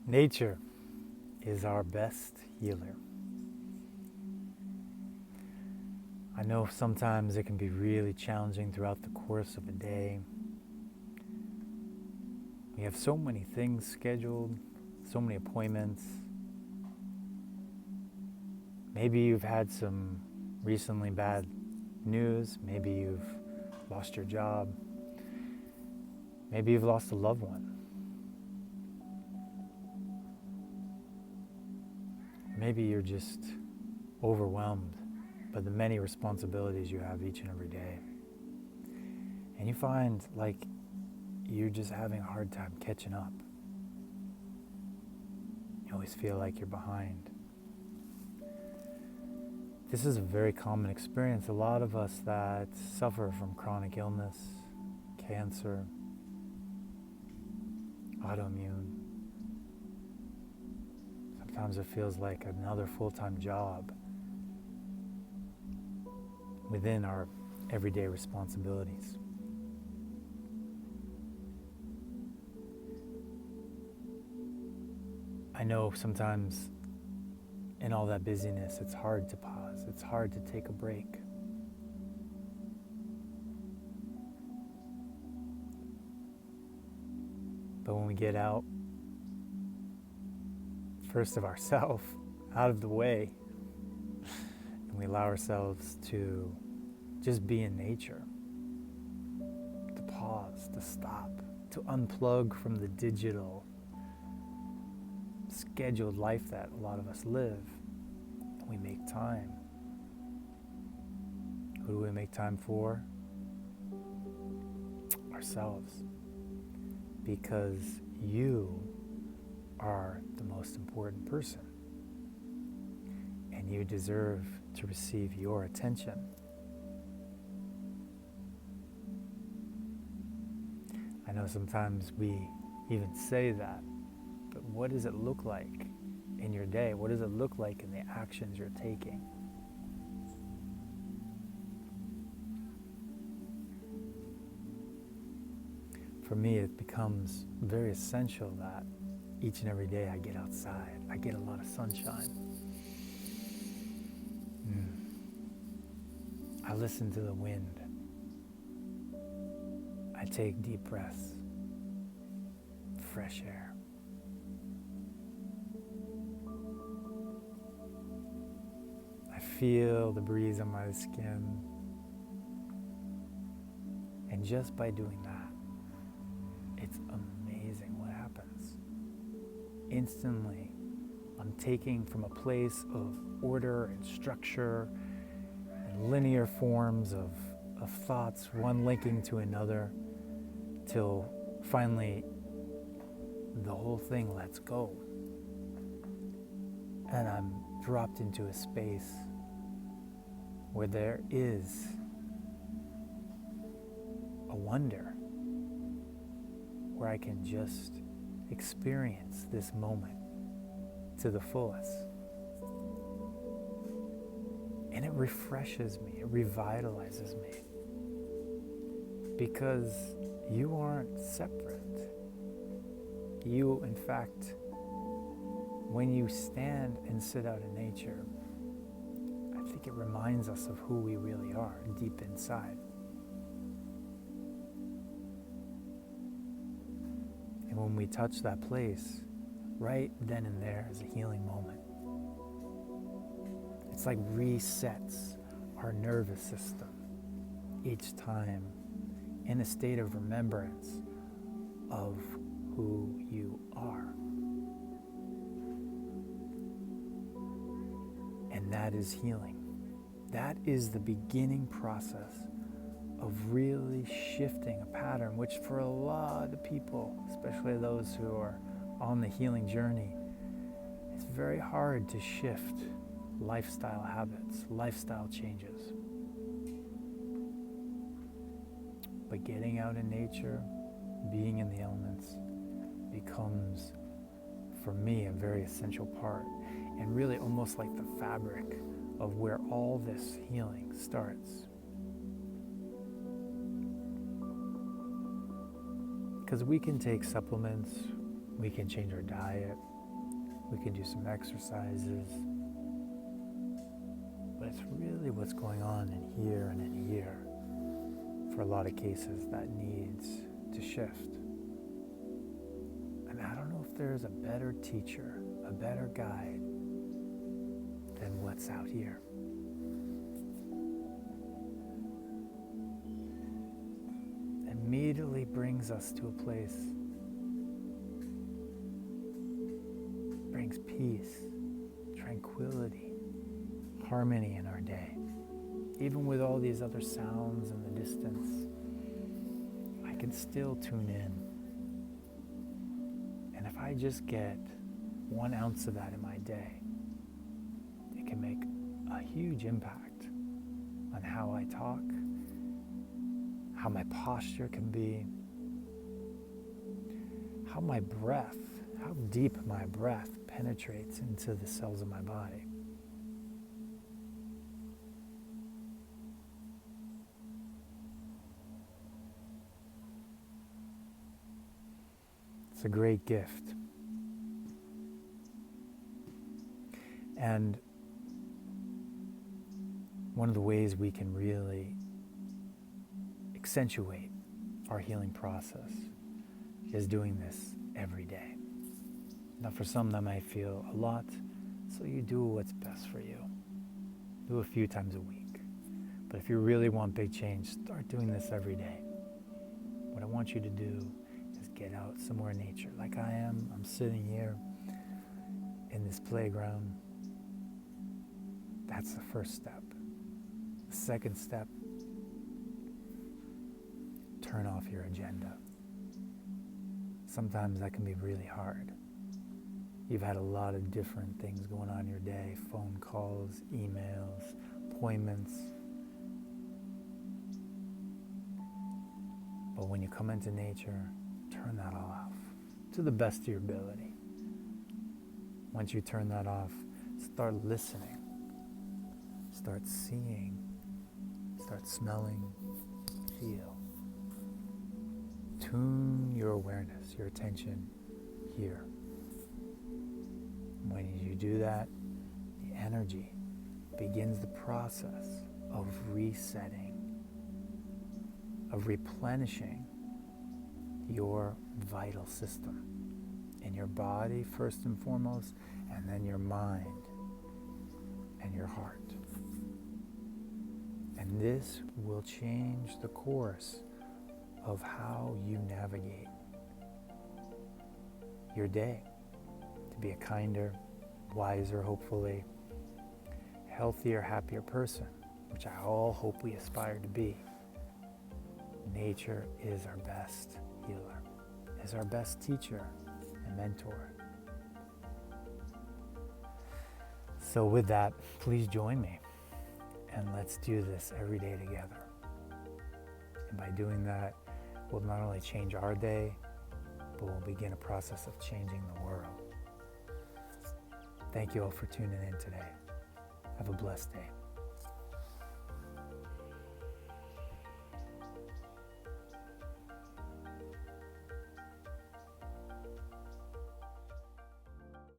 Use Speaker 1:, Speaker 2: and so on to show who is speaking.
Speaker 1: Nature is our best healer. I know sometimes it can be really challenging throughout the course of a day. We have so many things scheduled, so many appointments. Maybe you've had some recently bad news. Maybe you've lost your job. Maybe you've lost a loved one. Maybe you're just overwhelmed by the many responsibilities you have each and every day. And you find like you're just having a hard time catching up. You always feel like you're behind. This is a very common experience. A lot of us that suffer from chronic illness, cancer, autoimmune. Sometimes it feels like another full-time job within our everyday responsibilities. I know sometimes in all that busyness, it's hard to pause. It's hard to take a break. But when we get out, first of ourselves, out of the way, and we allow ourselves to just be in nature, to pause, to stop, to unplug from the digital, scheduled life that a lot of us live, and we make time. Who do we make time for? Ourselves. Because you are the most important person, and you deserve to receive your attention. I know sometimes we even say that, but what does it look like in your day? What does it look like in the actions you're taking? For me, it becomes very essential that each and every day I get outside. I get a lot of sunshine. I listen to the wind. I take deep breaths. Fresh air. I feel the breeze on my skin. And just by doing that, it's amazing what happens. Instantly, I'm taking from a place of order and structure and linear forms of thoughts, one linking to another, till finally the whole thing lets go. And I'm dropped into a space where there is a wonder, where I can just experience this moment to the fullest. And it refreshes me, it revitalizes me. Because you aren't separate. You, in fact, when you stand and sit out in nature, I think it reminds us of who we really are deep inside. And when we touch that place, right then and there is a healing moment. It's like resets our nervous system each time in a state of remembrance of who you are. And that is healing. That is the beginning process of really shifting a pattern, which for a lot of people, especially those who are on the healing journey, it's very hard to shift lifestyle habits, lifestyle changes. But getting out in nature, being in the elements, becomes, for me, a very essential part, and really almost like the fabric of where all this healing starts. Because we can take supplements, we can change our diet, We can do some exercises. But it's really what's going on in here and in here for a lot of cases that needs to shift. And I don't know if there's a better teacher, a better guide than what's out here. Immediately brings us to a place, brings peace, tranquility, harmony in our day. Even with all these other sounds in the distance, I can still tune in. And if I just get 1 ounce of that in my day, it can make a huge impact on how I talk, how my posture can be, how my breath, how deep my breath penetrates into the cells of my body. It's a great gift. And one of the ways we can really accentuate our healing process is doing this every day. Now for some that might feel a lot, so you do what's best for you. Do a few times a week. But if you really want big change, start doing this every day. What I want you to do is get out somewhere in nature like I am. I'm sitting here in this playground. That's the first step. The second step, turn off your agenda. Sometimes that can be really hard. You've had a lot of different things going on in your day, phone calls, emails, appointments. But when you come into nature, turn that all off to the best of your ability. Once you turn that off, start listening, start seeing, start smelling, feel. Tune your awareness, your attention here. When you do that, the energy begins the process of resetting, of replenishing your vital system in your body first and foremost, and then your mind and your heart. And this will change the course of how you navigate your day to be a kinder, wiser, hopefully, healthier, happier person, which I all hope we aspire to be. Nature is our best healer, is our best teacher and mentor. So with that, please join me and let's do this every day together. And by doing that, we'll not only change our day, but we'll begin a process of changing the world. Thank you all for tuning in today. Have a blessed day.